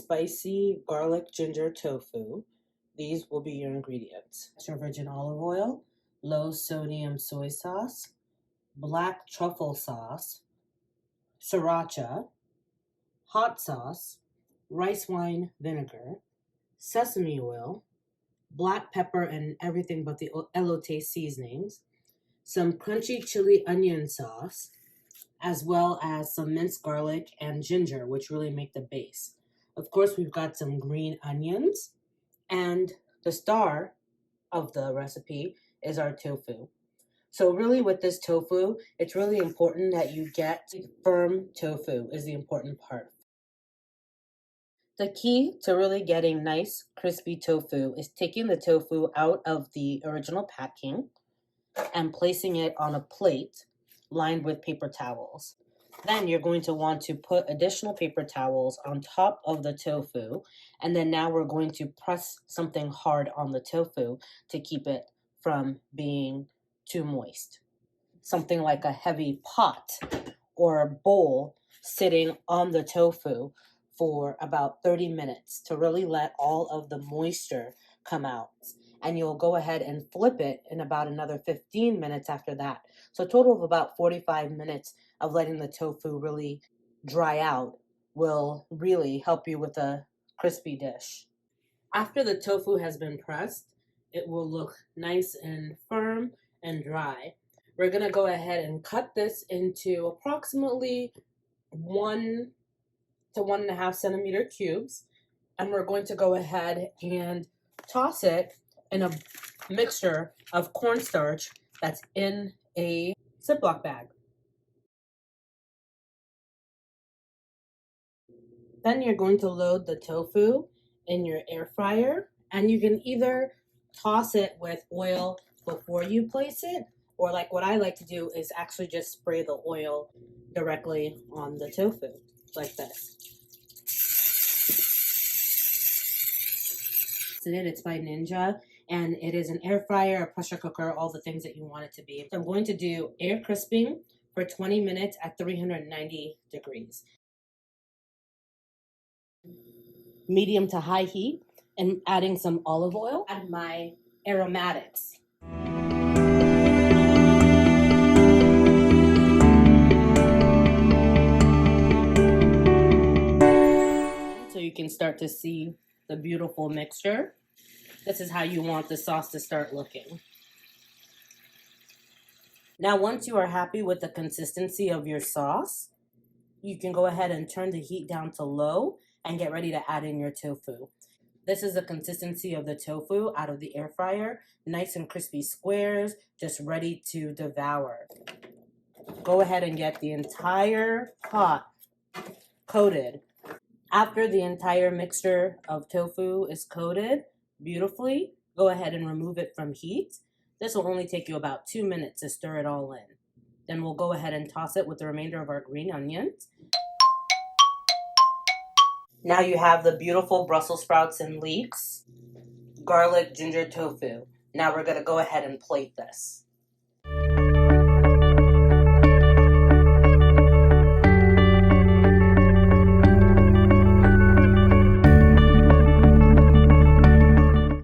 spicy garlic ginger tofu. These will be your ingredients. Extra virgin olive oil, low sodium soy sauce, black truffle sauce, sriracha, hot sauce, rice wine vinegar, sesame oil, black pepper and everything but the elote seasonings, some crunchy chili onion sauce, as well as some minced garlic and ginger, which really make the base. Of course, we've got some green onions, and the star of the recipe is our tofu. So really with this tofu, it's really important that you get firm tofu is the important part. The key to really getting nice crispy tofu is taking the tofu out of the original packing and placing it on a plate lined with paper towels. Then you're going to want to put additional paper towels on top of the tofu, and then now we're going to press something hard on the tofu to keep it from being too moist. Something like a heavy pot or a bowl sitting on the tofu for about 30 minutes to really let all of the moisture come out. And you'll go ahead and flip it in about another 15 minutes after that. So a total of about 45 minutes of letting the tofu really dry out will really help you with a crispy dish. After the tofu has been pressed, it will look nice and firm and dry. We're gonna go ahead and cut this into approximately 1 to 1.5 centimeter cubes. And we're going to go ahead and toss it in a mixture of cornstarch that's in a Ziploc bag. Then you're going to load the tofu in your air fryer, and you can either toss it with oil before you place it, or like what I like to do is actually just spray the oil directly on the tofu, like this. It's by Ninja, and it is an air fryer, a pressure cooker, all the things that you want it to be. So I'm going to do air crisping for 20 minutes at 390 degrees. Medium to high heat, and adding some olive oil and my aromatics. So you can start to see the beautiful mixture. This is how you want the sauce to start looking. Now, once you are happy with the consistency of your sauce, you can go ahead and turn the heat down to low and get ready to add in your tofu. This is the consistency of the tofu out of the air fryer. Nice and crispy squares, just ready to devour. Go ahead and get the entire pot coated. After the entire mixture of tofu is coated beautifully, go ahead and remove it from heat. This will only take you about 2 minutes to stir it all in. Then we'll go ahead and toss it with the remainder of our green onions. Now you have the beautiful Brussels sprouts and leeks, garlic ginger tofu. Now we're going to go ahead and plate this.